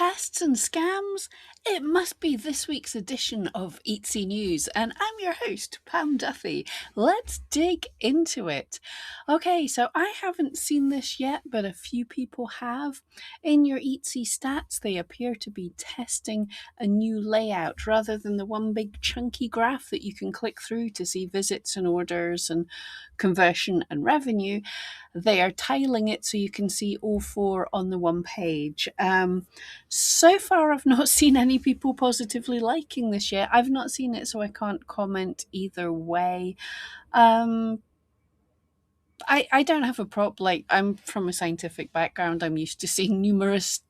tests and scams? It must be this week's edition of Eatsy News, and I'm your host, Pam Duthie. Let's dig into it. Okay, so I haven't seen this yet, but a few people have. In your Eatsy stats, they appear to be testing a new layout rather than the one big chunky graph that you can click through to see visits and orders and conversion and revenue. They are tiling it so you can see all four on the one page. So far, I've not seen any people positively liking this yet. I've not seen it, so I can't comment either way. I don't have a prop. Like, I'm from a scientific background. I'm used to seeing numerous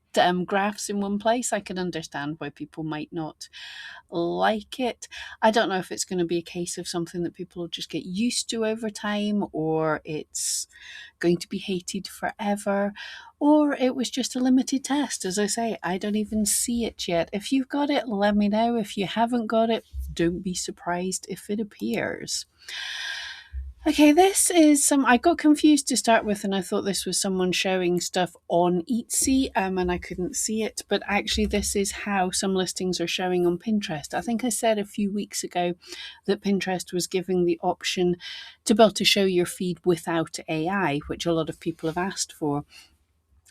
graphs in one place. I can understand why people might not like it. I don't know if it's going to be a case of something that people will just get used to over time, or it's going to be hated forever, or it was just a limited test. As I say, I don't even see it yet. If you've got it, let me know. If you haven't got it, don't be surprised if it appears. Okay, this is some. I got confused to start with, and I thought this was someone showing stuff on Etsy, and I couldn't see it. But actually, this is how some listings are showing on Pinterest. I think I said a few weeks ago that Pinterest was giving the option to be able to show your feed without AI, which a lot of people have asked for.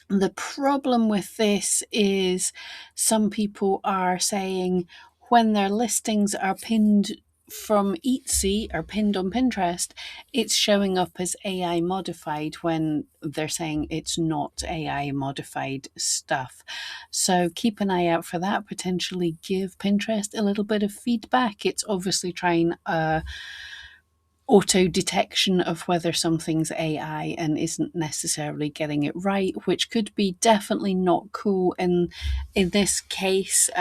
The problem with this is some people are saying when their listings are pinned from Etsy or pinned on Pinterest, it's showing up as AI modified when they're saying it's not AI modified stuff. So keep an eye out for that. Potentially give Pinterest a little bit of feedback. It's obviously trying auto detection of whether something's AI and isn't necessarily getting it right, which could be definitely not cool. And in this case,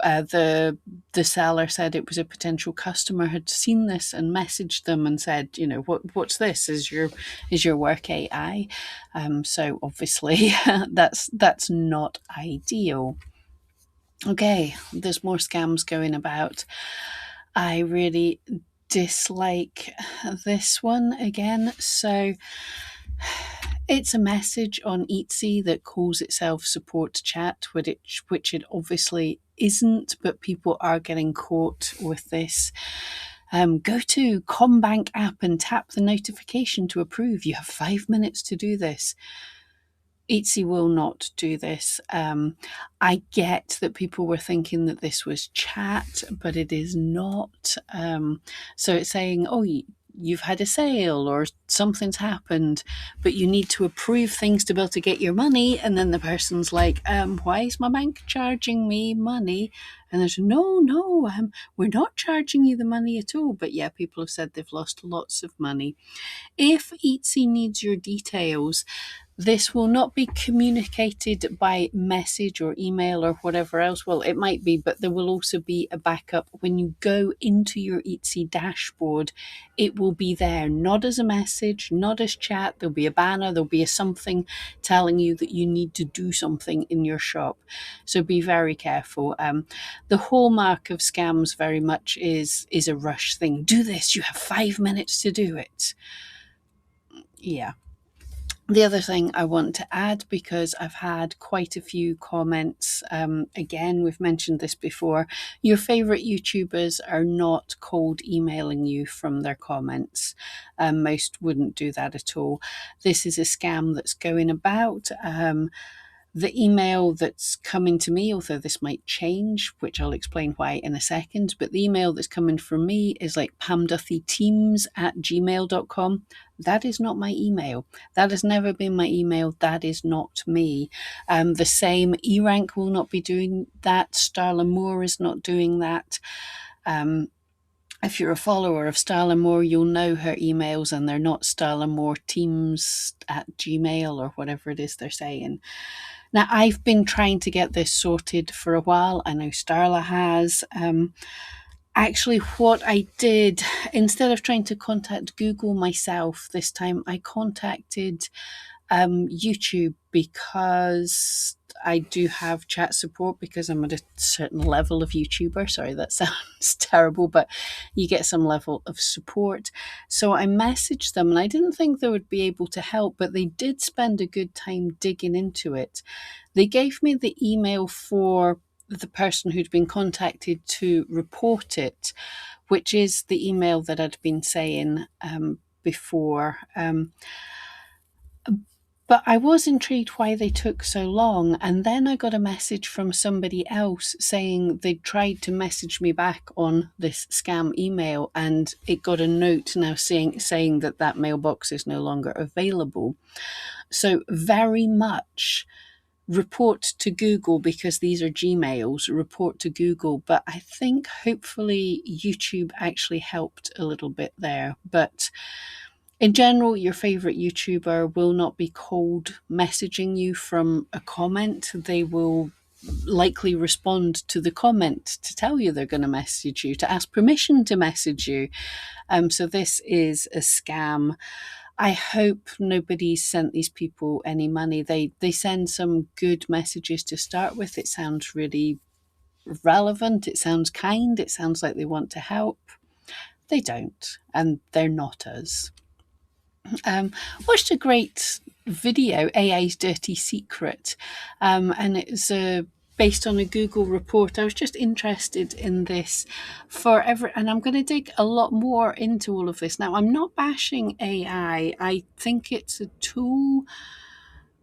the seller said it was a potential customer had seen this and messaged them and said, what's this? Is your work AI? So obviously that's not ideal. Okay, there's more scams going about. I really dislike this one again. So it's a message on Etsy that calls itself support chat, which it obviously isn't, but people are getting caught with this. Go to Combank app and tap the notification to approve. You have 5 minutes to do this. Etsy will not do this. I get that people were thinking that this was chat, but it is not. So it's saying, oh, you've had a sale or something's happened, but you need to approve things to be able to get your money. And then the person's like, why is my bank charging me money? And there's no, we're not charging you the money at all. But yeah, people have said they've lost lots of money. If Etsy needs your details, this will not be communicated by message or email or whatever else. Well, it might be, but there will also be a backup. When you go into your Etsy dashboard, it will be there, not as a message, not as chat. There'll be a banner, there'll be a something telling you that you need to do something in your shop. So be very careful. The hallmark of scams very much is a rush thing. Do this, you have 5 minutes to do it. Yeah. The other thing I want to add, because I've had quite a few comments, again, we've mentioned this before, your favourite YouTubers are not cold emailing you from their comments. Most wouldn't do that at all. This is a scam that's going about. The email that's coming to me, although this might change, which I'll explain why in a second, but the email that's coming from me is like pamduthieteams@gmail.com. That is not my email. That has never been my email. That is not me. The same eRank will not be doing that. Starla Moore is not doing that. If you're a follower of Starla Moore, you'll know her emails, and they're not Starla Moore Teams@gmail or whatever it is they're saying. Now, I've been trying to get this sorted for a while. I know Starla has. Actually, what I did, instead of trying to contact Google myself this time, I contacted YouTube, because I do have chat support because I'm at a certain level of YouTuber. Sorry, that sounds terrible, but you get some level of support. So I messaged them and I didn't think they would be able to help, but they did spend a good time digging into it. They gave me the email for the person who'd been contacted to report it, which is the email that I'd been saying before. But I was intrigued why they took so long. And then I got a message from somebody else saying they'd tried to message me back on this scam email, and it got a note now saying that that mailbox is no longer available. So very much report to Google, because these are Gmails, report to Google. But I think hopefully YouTube actually helped a little bit there. But in general, your favorite YouTuber will not be cold messaging you from a comment. They will likely respond to the comment to tell you they're going to message you, to ask permission to message you. So this is a scam. I hope nobody sent these people any money. They send some good messages to start with. It sounds really relevant. It sounds kind. It sounds like they want to help. They don't, and they're not us. Watched a great video, AI's Dirty Secret, and it's based on a Google report. I was just interested in this and I'm going to dig a lot more into all of this. Now, I'm not bashing AI. I think it's a tool.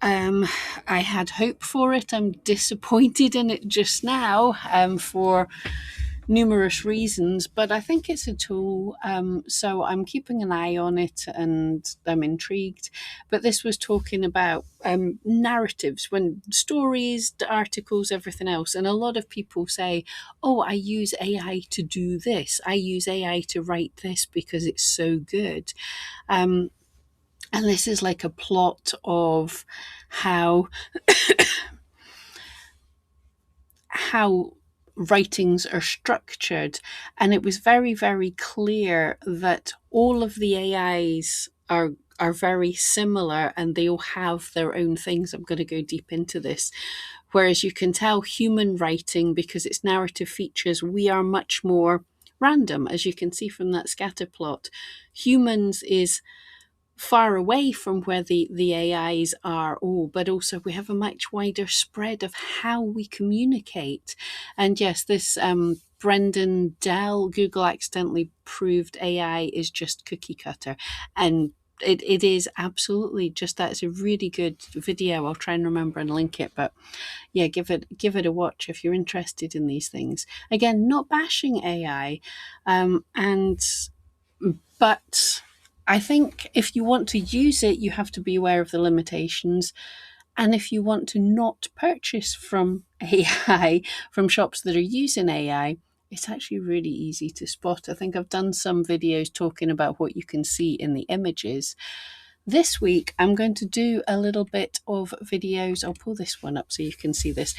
I had hope for it. I'm disappointed in it just now for numerous reasons, but I think it's a tool. So I'm keeping an eye on it and I'm intrigued. But this was talking about narratives, when stories, articles, everything else. And a lot of people say, oh, I use AI to do this. I use AI to write this because it's so good. And this is like a plot of how writings are structured. And it was very, very clear that all of the AIs are very similar and they all have their own things. I'm going to go deep into this. Whereas you can tell human writing, because it's narrative features, we are much more random, as you can see from that scatter plot. Humans is far away from where the AIs are all, but also we have a much wider spread of how we communicate. And yes, this Brendan Dell, Google accidentally proved AI is just cookie cutter. And it is absolutely just that. It's a really good video. I'll try and remember and link it, but yeah, give it a watch if you're interested in these things. Again, not bashing AI, but I think if you want to use it, you have to be aware of the limitations. And if you want to not purchase from AI, from shops that are using AI, it's actually really easy to spot. I think I've done some videos talking about what you can see in the images. This week, I'm going to do a little bit of videos. I'll pull this one up so you can see this.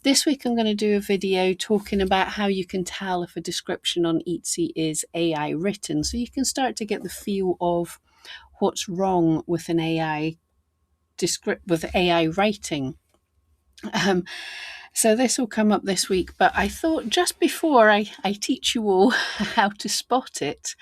This week, I'm going to do a video talking about how you can tell if a description on Etsy is AI written. So you can start to get the feel of what's wrong with an AI with AI writing. So this will come up this week, but I thought just before I teach you all how to spot it,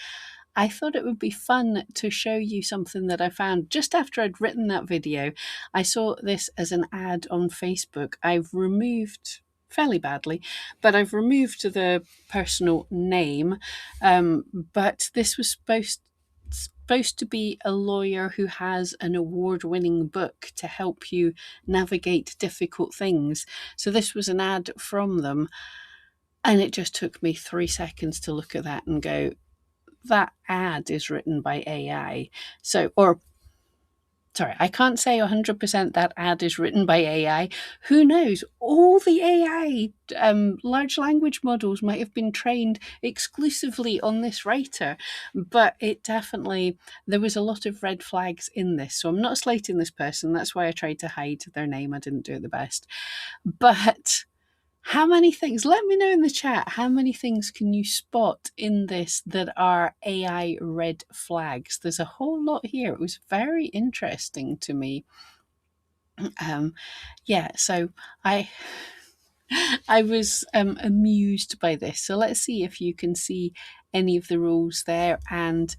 I thought it would be fun to show you something that I found just after I'd written that video. I saw this as an ad on Facebook. I've removed, fairly badly, but I've removed the personal name. But this was supposed to be a lawyer who has an award-winning book to help you navigate difficult things. So this was an ad from them. And it just took me 3 seconds to look at that and go, that ad is written by AI. I can't say 100% that ad is written by AI. Who knows? All the AI large language models might have been trained exclusively on this writer, but there was a lot of red flags in this. So I'm not slating this person. That's why I tried to hide their name. I didn't do it the best. But how many things, let me know in the chat, how many things can you spot in this that are AI red flags? There's a whole lot here. It was very interesting to me. Yeah, so I I was amused by this. So let's see if you can see any of the rules there. And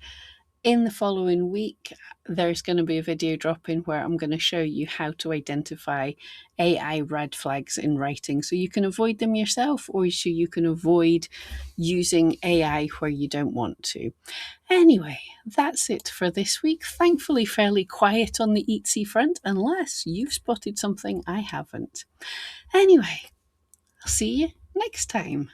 in the following week, there's going to be a video dropping where I'm going to show you how to identify AI red flags in writing so you can avoid them yourself, or so you can avoid using AI where you don't want to. Anyway, that's it for this week. Thankfully, fairly quiet on the Eatsy front, unless you've spotted something I haven't. Anyway, I'll see you next time.